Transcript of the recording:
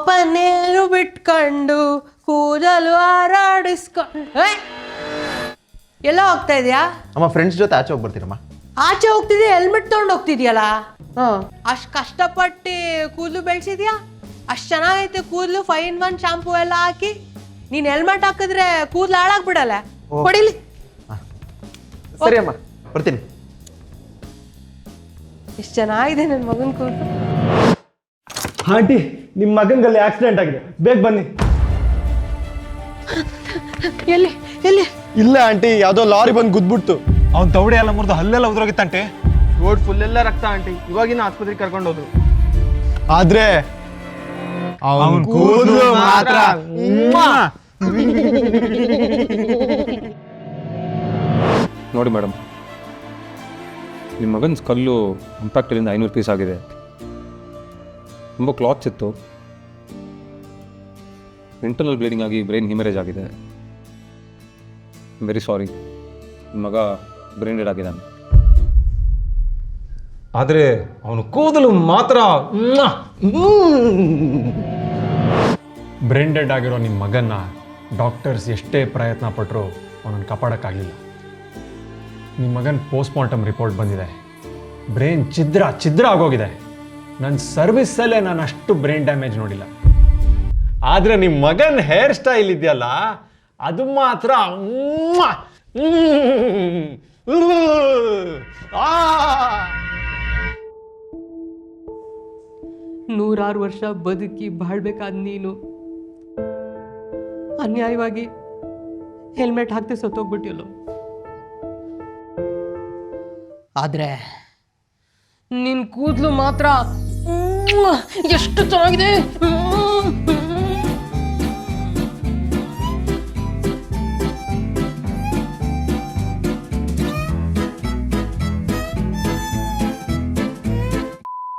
ಪನ್ನೀರು ಬಿಟ್ಕೊಂಡು ಕೂದಲು ಹಾರಾಡಿಸ್ಕೊಂಡು ಎಲ್ಲ ಹೋಗ್ತಾ ಇದೆಯಾ ಅಮ್ಮ ಫ್ರೆಂಡ್ಸ್ ಜೊತೆ ಆಚೆ ಹೋಗಿ ಬರ್ತೀರಮ್ಮ. ಆಚೆ ಹೋಗ್ತಿದ್ಯಾ ಹೆಲ್ಮೆಟ್ ತೊಗೊಂಡು ಹೋಗ್ತಿದ್ಯಲ್ಲ ಅಷ್ಟು ಕಷ್ಟಪಟ್ಟು ಕೂದಲು ಬೆಳೆಸಿದ್ಯಾ ಅಷ್ಟು ಚೆನ್ನಾಗೈತೆ ಕೂದಲು 5-in-1 ಶಾಂಪೂ ಎಲ್ಲ ಹಾಕಿ ನೀನ್ ಹೆಲ್ಮೆಟ್ ಹಾಕಿದ್ರೆ ಕೂದಲು ಹಾಳಾಗ್ಬಿಡಲ್ಲ ಕೊಡಿಲಿ. ಸರಿ ಅಮ್ಮ ಬರ್ತೀನಿ. ಎಷ್ಟು ಚೆನ್ನಾಗಿದೆ ನನ್ನ ಮಗನ ಕೂದಲು. ಆಂಟಿ ನಿಮ್ಮ ಮಗಂಗಲ್ಲಿ ಆಕ್ಸಿಡೆಂಟ್ ಆಗಿದೆ, ಬೇಗ ಬನ್ನಿ. ಎಲ್ಲಿ ಎಲ್ಲಿ? ಇಲ್ಲ ಆಂಟಿ, ಯಾವುದೋ ಲಾರಿ ಬಂದು ಗುದ್ಬಿಡ್ತು. ಅವ್ನ ತವಡೆ ಎಲ್ಲ ಮುರಿದು ಹಲ್ಲೆಲ್ಲ ಉದ್ರೋಗಿತ್ತಂಟೆ. ರೋಡ್ ಫುಲ್ ಎಲ್ಲ ರಕ್ತ ಆಂಟಿ. ಇವಾಗಿನ ಆಸ್ಪತ್ರೆಗೆ ಕರ್ಕೊಂಡು ಹೋದ್ರು. ಆದ್ರೆ ಅವನ ಕೂದಲು ಮಾತ್ರ ನೋಡಿ ಮೇಡಮ್, ನಿಮ್ಮ ಮಗನ ಸ್ಕಲ್ಲು ಇಂಪ್ಯಾಕ್ಟರಿಂದ 500 ಪೀಸ್ ಆಗಿದೆ. ತುಂಬ ಕ್ಲಾತ್ಸ್ ಇತ್ತು. ಇಂಟರ್ನಲ್ ಬ್ಲೀಡಿಂಗ್ ಆಗಿ ಬ್ರೈನ್ ಹಿಮರೇಜ್ ಆಗಿದೆ. ವೆರಿ ಸಾರಿ, ನಿಮ್ಮ ಮಗ ಬ್ರೈನ್ ಡೆಡ್ ಆಗಿದ್ದಾನೆ. ಆದರೆ ಅವನು ಕೂದಲು ಮಾತ್ರ ಬ್ರೈನ್ ಡೆಡ್ ಆಗಿರೋ ನಿಮ್ಮ ಮಗನ್ನ ಡಾಕ್ಟರ್ಸ್ ಎಷ್ಟೇ ಪ್ರಯತ್ನ ಪಟ್ಟರು ಅವನನ್ನು ಕಾಪಾಡೋಕ್ಕಾಗಲಿಲ್ಲ. ನಿಮ್ಮ ಮಗನ ಪೋಸ್ಟ್ಮಾರ್ಟಮ್ ರಿಪೋರ್ಟ್ ಬಂದಿದೆ. ಬ್ರೈನ್ ಛಿದ್ರ ಆಗೋಗಿದೆ. ನನ್ನ ಸರ್ವಿಸಲ್ಲೇ ನಾನು ಅಷ್ಟು ಬ್ರೈನ್ ಡ್ಯಾಮೇಜ್ ನೋಡಿಲ್ಲ. ಆದರೆ ನಿಮ್ಮ ಮಗನ ಹೇರ್ ಸ್ಟೈಲ್ ಇದೆಯಲ್ಲ, ಅದು ಮಾತ್ರ 100 ವರ್ಷ ಬದುಕಿ ಬಾಳ್ಬೇಕಾದ ನೀನು ಅನ್ಯಾಯವಾಗಿ ಹೆಲ್ಮೆಟ್ ಹಾಕ್ತೆ ಸತ್ತೋಗ್ಬಿಟ್ಟಿಯಲ್ಲೋ. ಆದ್ರೆ ನಿನ್ ಕೂದಲು ಮಾತ್ರ ಎಷ್ಟು ಚೆನ್ನಾಗಿದೆ.